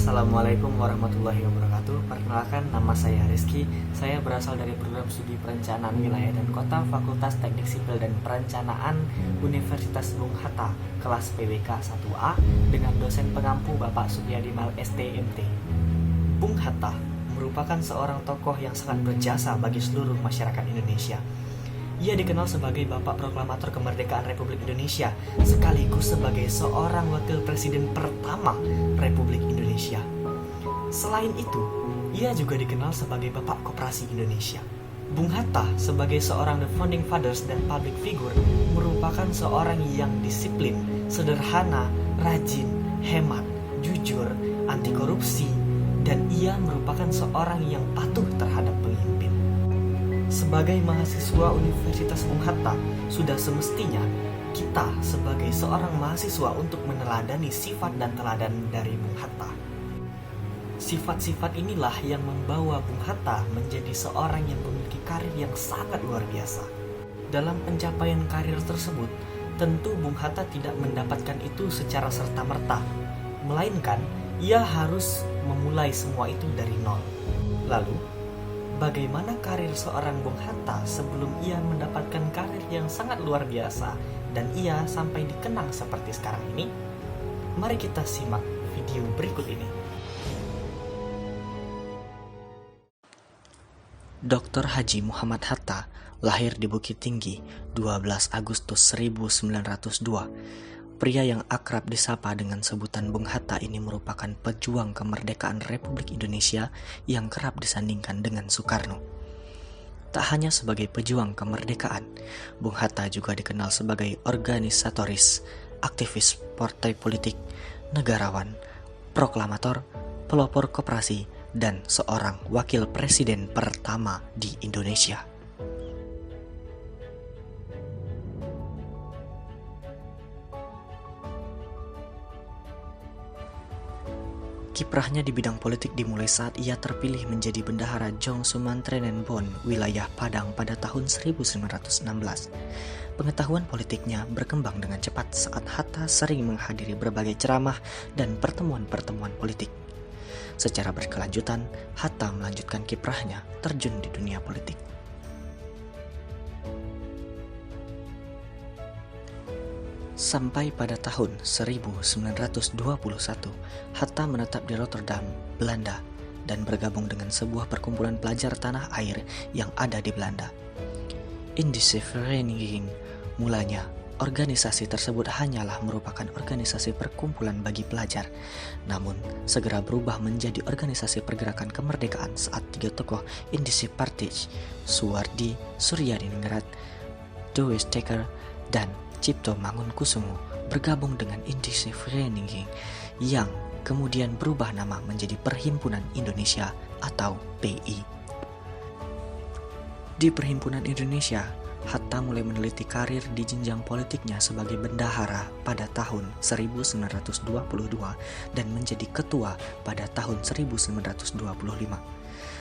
Assalamualaikum warahmatullahi wabarakatuh. Perkenalkan, nama saya Rizky. Saya berasal dari program studi perencanaan wilayah dan kota Fakultas Teknik Sipil dan Perencanaan Universitas Bung Hatta, kelas PWK 1A, dengan dosen pengampu Bapak Supriyadi Mal STMT. Bung Hatta merupakan seorang tokoh yang sangat berjasa bagi seluruh masyarakat Indonesia. Ia dikenal sebagai Bapak Proklamator Kemerdekaan Republik Indonesia, sekaligus sebagai seorang wakil presiden pertama Republik Indonesia. Selain itu, ia juga dikenal sebagai Bapak Koperasi Indonesia. Bung Hatta sebagai seorang the founding fathers dan public figure merupakan seorang yang disiplin, sederhana, rajin, hemat, jujur, anti korupsi, dan ia merupakan seorang yang patuh terhadap pemimpin. Sebagai mahasiswa Universitas Bung Hatta, sudah semestinya kita sebagai seorang mahasiswa untuk meneladani sifat dan teladan dari Bung Hatta. Sifat-sifat inilah yang membawa Bung Hatta menjadi seorang yang memiliki karir yang sangat luar biasa. Dalam pencapaian karir tersebut, tentu Bung Hatta tidak mendapatkan itu secara serta-merta, melainkan ia harus memulai semua itu dari nol. Lalu, bagaimana karir seorang Bung Hatta sebelum ia mendapatkan karir yang sangat luar biasa dan ia sampai dikenang seperti sekarang ini? Mari kita simak video berikut ini. Dr. Haji Muhammad Hatta lahir di Bukit Tinggi 12 Agustus 1902. Pria yang akrab disapa dengan sebutan Bung Hatta ini merupakan pejuang kemerdekaan Republik Indonesia yang kerap disandingkan dengan Soekarno. Tak hanya sebagai pejuang kemerdekaan, Bung Hatta juga dikenal sebagai organisatoris, aktivis partai politik, negarawan, proklamator, pelopor koperasi, dan seorang wakil presiden pertama di Indonesia. Kiprahnya di bidang politik dimulai saat ia terpilih menjadi bendahara Jong Sumantrenenbon, wilayah Padang pada tahun 1916. Pengetahuan politiknya berkembang dengan cepat saat Hatta sering menghadiri berbagai ceramah dan pertemuan-pertemuan politik. Secara berkelanjutan, Hatta melanjutkan kiprahnya terjun di dunia politik. Sampai pada tahun 1921, Hatta menetap di Rotterdam, Belanda, dan bergabung dengan sebuah perkumpulan pelajar tanah air yang ada di Belanda. Indische Vereniging. Mulanya, organisasi tersebut hanyalah merupakan organisasi perkumpulan bagi pelajar, namun segera berubah menjadi organisasi pergerakan kemerdekaan saat tiga tokoh Indische Partij, Suwardi Suryadiningrat, Douwe Steker, dan Cipto Mangunkusumo bergabung dengan Indische Vereniging yang kemudian berubah nama menjadi Perhimpunan Indonesia atau PI. Di Perhimpunan Indonesia, Hatta mulai meneliti karir di jenjang politiknya sebagai bendahara pada tahun 1922 dan menjadi ketua pada tahun 1925.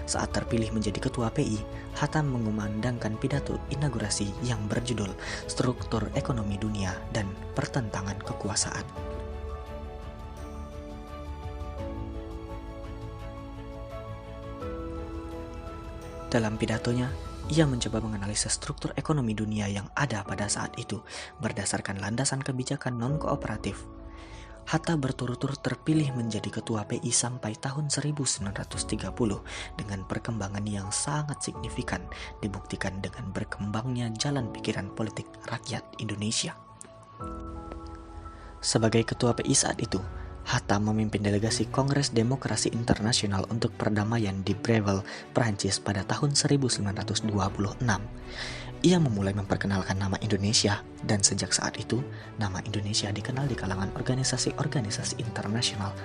Saat terpilih menjadi ketua PI, Hatta mengumandangkan pidato inaugurasi yang berjudul Struktur Ekonomi Dunia dan Pertentangan Kekuasaan. Dalam pidatonya, ia mencoba menganalisis struktur ekonomi dunia yang ada pada saat itu berdasarkan landasan kebijakan non-kooperatif. Hatta berturut-turut terpilih menjadi ketua PI sampai tahun 1930 dengan perkembangan yang sangat signifikan dibuktikan dengan berkembangnya jalan pikiran politik rakyat Indonesia. Sebagai ketua PI saat itu, Hatta memimpin delegasi Kongres Demokrasi Internasional untuk Perdamaian di Breville, Prancis pada tahun 1926. Ia memulai memperkenalkan nama Indonesia dan sejak saat itu, nama Indonesia dikenal di kalangan organisasi-organisasi internasional.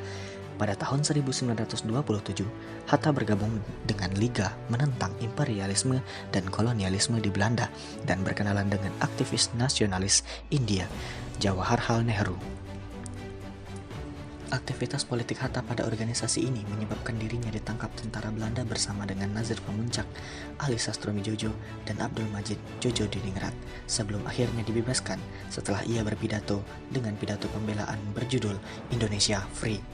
Pada tahun 1927, Hatta bergabung dengan Liga Menentang Imperialisme dan Kolonialisme di Belanda dan berkenalan dengan aktivis nasionalis India, Jawaharlal Nehru. Aktivitas politik Hatta pada organisasi ini menyebabkan dirinya ditangkap tentara Belanda bersama dengan Nazir Pamuntjak, Ali Sastromijojo, dan Abdul Majid Djodjodiningrat sebelum akhirnya dibebaskan setelah ia berpidato dengan pidato pembelaan berjudul Indonesia Free.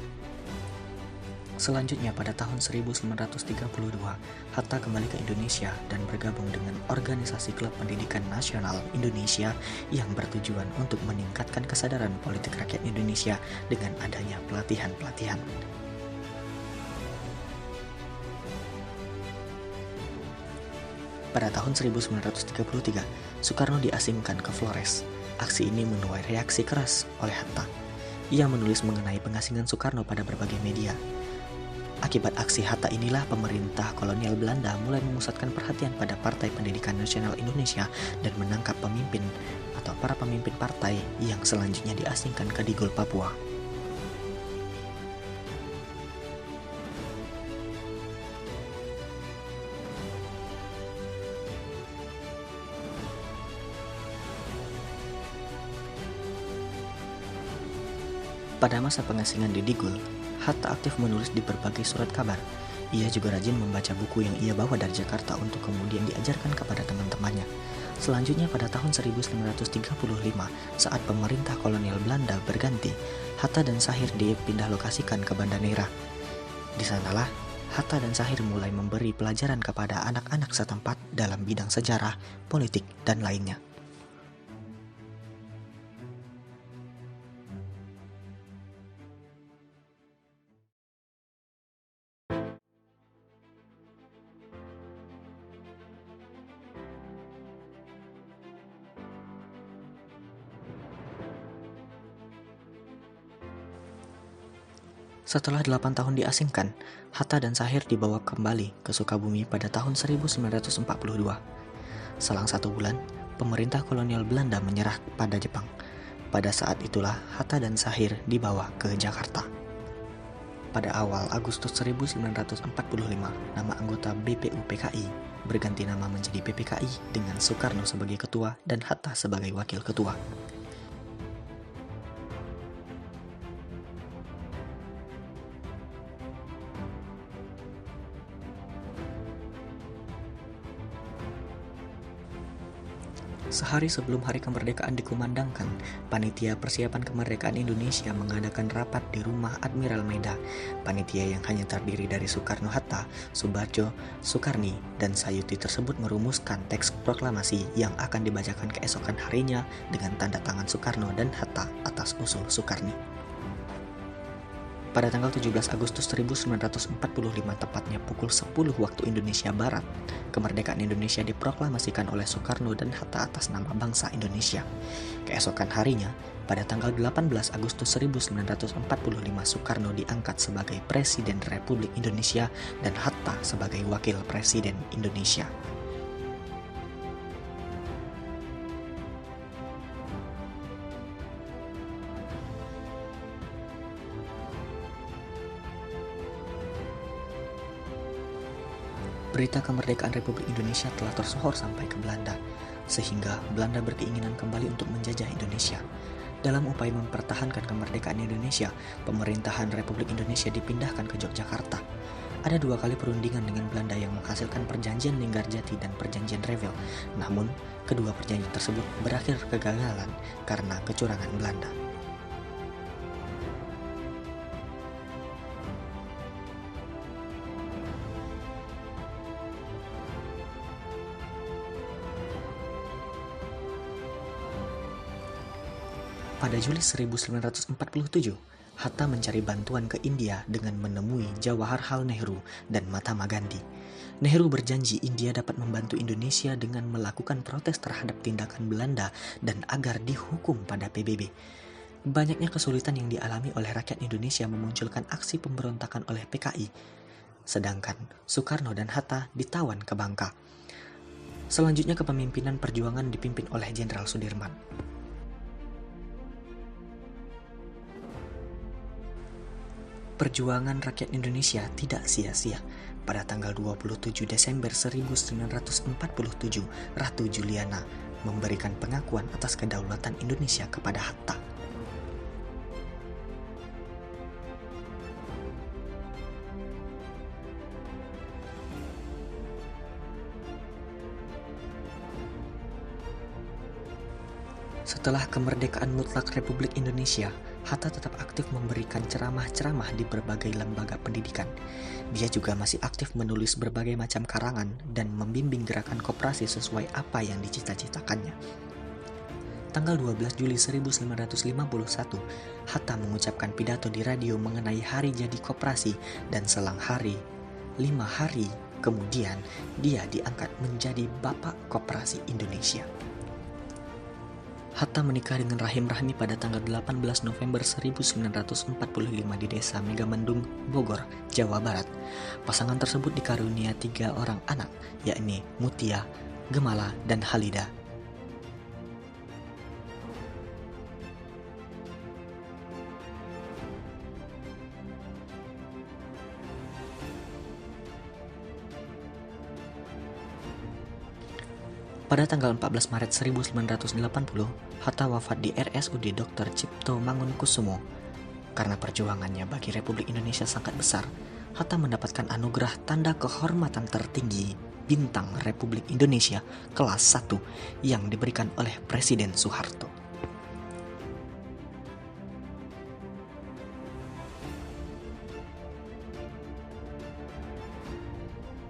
Selanjutnya pada tahun 1932, Hatta kembali ke Indonesia dan bergabung dengan Organisasi Klub Pendidikan Nasional Indonesia yang bertujuan untuk meningkatkan kesadaran politik rakyat Indonesia dengan adanya pelatihan-pelatihan. Pada tahun 1933, Soekarno diasingkan ke Flores. Aksi ini menuai reaksi keras oleh Hatta. Ia menulis mengenai pengasingan Soekarno pada berbagai media. Akibat aksi Hatta inilah pemerintah kolonial Belanda mulai memusatkan perhatian pada Partai Pendidikan Nasional Indonesia dan menangkap pemimpin atau para pemimpin partai yang selanjutnya diasingkan ke Digul, Papua. Pada masa pengasingan di Digul, Hatta aktif menulis di berbagai surat kabar. Ia juga rajin membaca buku yang ia bawa dari Jakarta untuk kemudian diajarkan kepada teman-temannya. Selanjutnya pada tahun 1935, saat pemerintah kolonial Belanda berganti, Hatta dan Sahir dipindah lokasikan ke Banda Neira. Di sanalah Hatta dan Sahir mulai memberi pelajaran kepada anak-anak setempat dalam bidang sejarah, politik, dan lainnya. Setelah 8 tahun diasingkan, Hatta dan Sahir dibawa kembali ke Sukabumi pada tahun 1942. Selang 1 bulan, pemerintah kolonial Belanda menyerah pada Jepang. Pada saat itulah Hatta dan Sahir dibawa ke Jakarta. Pada awal Agustus 1945, nama anggota BPUPKI berganti nama menjadi PPKI dengan Soekarno sebagai ketua dan Hatta sebagai wakil ketua. Sehari sebelum hari kemerdekaan dikumandangkan, Panitia Persiapan Kemerdekaan Indonesia mengadakan rapat di rumah Admiral Maida. Panitia yang hanya terdiri dari Soekarno-Hatta, Soebardjo, Soekarni, dan Sayuti tersebut merumuskan teks proklamasi yang akan dibacakan keesokan harinya dengan tanda tangan Soekarno dan Hatta atas usul Soekarni. Pada tanggal 17 Agustus 1945, tepatnya pukul 10 waktu Indonesia Barat, kemerdekaan Indonesia diproklamasikan oleh Soekarno dan Hatta atas nama bangsa Indonesia. Keesokan harinya, pada tanggal 18 Agustus 1945, Soekarno diangkat sebagai Presiden Republik Indonesia dan Hatta sebagai Wakil Presiden Indonesia. Berita kemerdekaan Republik Indonesia telah tersohor sampai ke Belanda, sehingga Belanda berkeinginan kembali untuk menjajah Indonesia. Dalam upaya mempertahankan kemerdekaan Indonesia, pemerintahan Republik Indonesia dipindahkan ke Yogyakarta. Ada 2 kali perundingan dengan Belanda yang menghasilkan Perjanjian Linggarjati dan Perjanjian Revel. Namun, kedua perjanjian tersebut berakhir kegagalan karena kecurangan Belanda. Pada Juli 1947, Hatta mencari bantuan ke India dengan menemui Jawaharlal Nehru dan Mahatma Gandhi. Nehru berjanji India dapat membantu Indonesia dengan melakukan protes terhadap tindakan Belanda dan agar dihukum pada PBB. Banyaknya kesulitan yang dialami oleh rakyat Indonesia memunculkan aksi pemberontakan oleh PKI, sedangkan Soekarno dan Hatta ditawan ke Bangka. Selanjutnya kepemimpinan perjuangan dipimpin oleh Jenderal Sudirman. Perjuangan rakyat Indonesia tidak sia-sia. Pada tanggal 27 Desember 1947, Ratu Juliana memberikan pengakuan atas kedaulatan Indonesia kepada Hatta. Setelah kemerdekaan mutlak Republik Indonesia, Hatta tetap aktif memberikan ceramah-ceramah di berbagai lembaga pendidikan. Dia juga masih aktif menulis berbagai macam karangan dan membimbing gerakan koperasi sesuai apa yang dicita-citakannya. Tanggal 12 Juli 1951, Hatta mengucapkan pidato di radio mengenai hari jadi koperasi dan selang 5 hari kemudian dia diangkat menjadi Bapak Koperasi Indonesia. Hatta menikah dengan Rahim Rahmi pada tanggal 18 November 1945 di Desa Megamendung, Bogor, Jawa Barat. Pasangan tersebut dikarunia 3 orang anak, yakni Mutia, Gemala, dan Halida. Pada tanggal 14 Maret 1980, Hatta wafat di RSUD Dr. Cipto Mangunkusumo. Karena perjuangannya bagi Republik Indonesia sangat besar, Hatta mendapatkan anugerah Tanda Kehormatan Tertinggi Bintang Republik Indonesia kelas 1 yang diberikan oleh Presiden Soeharto.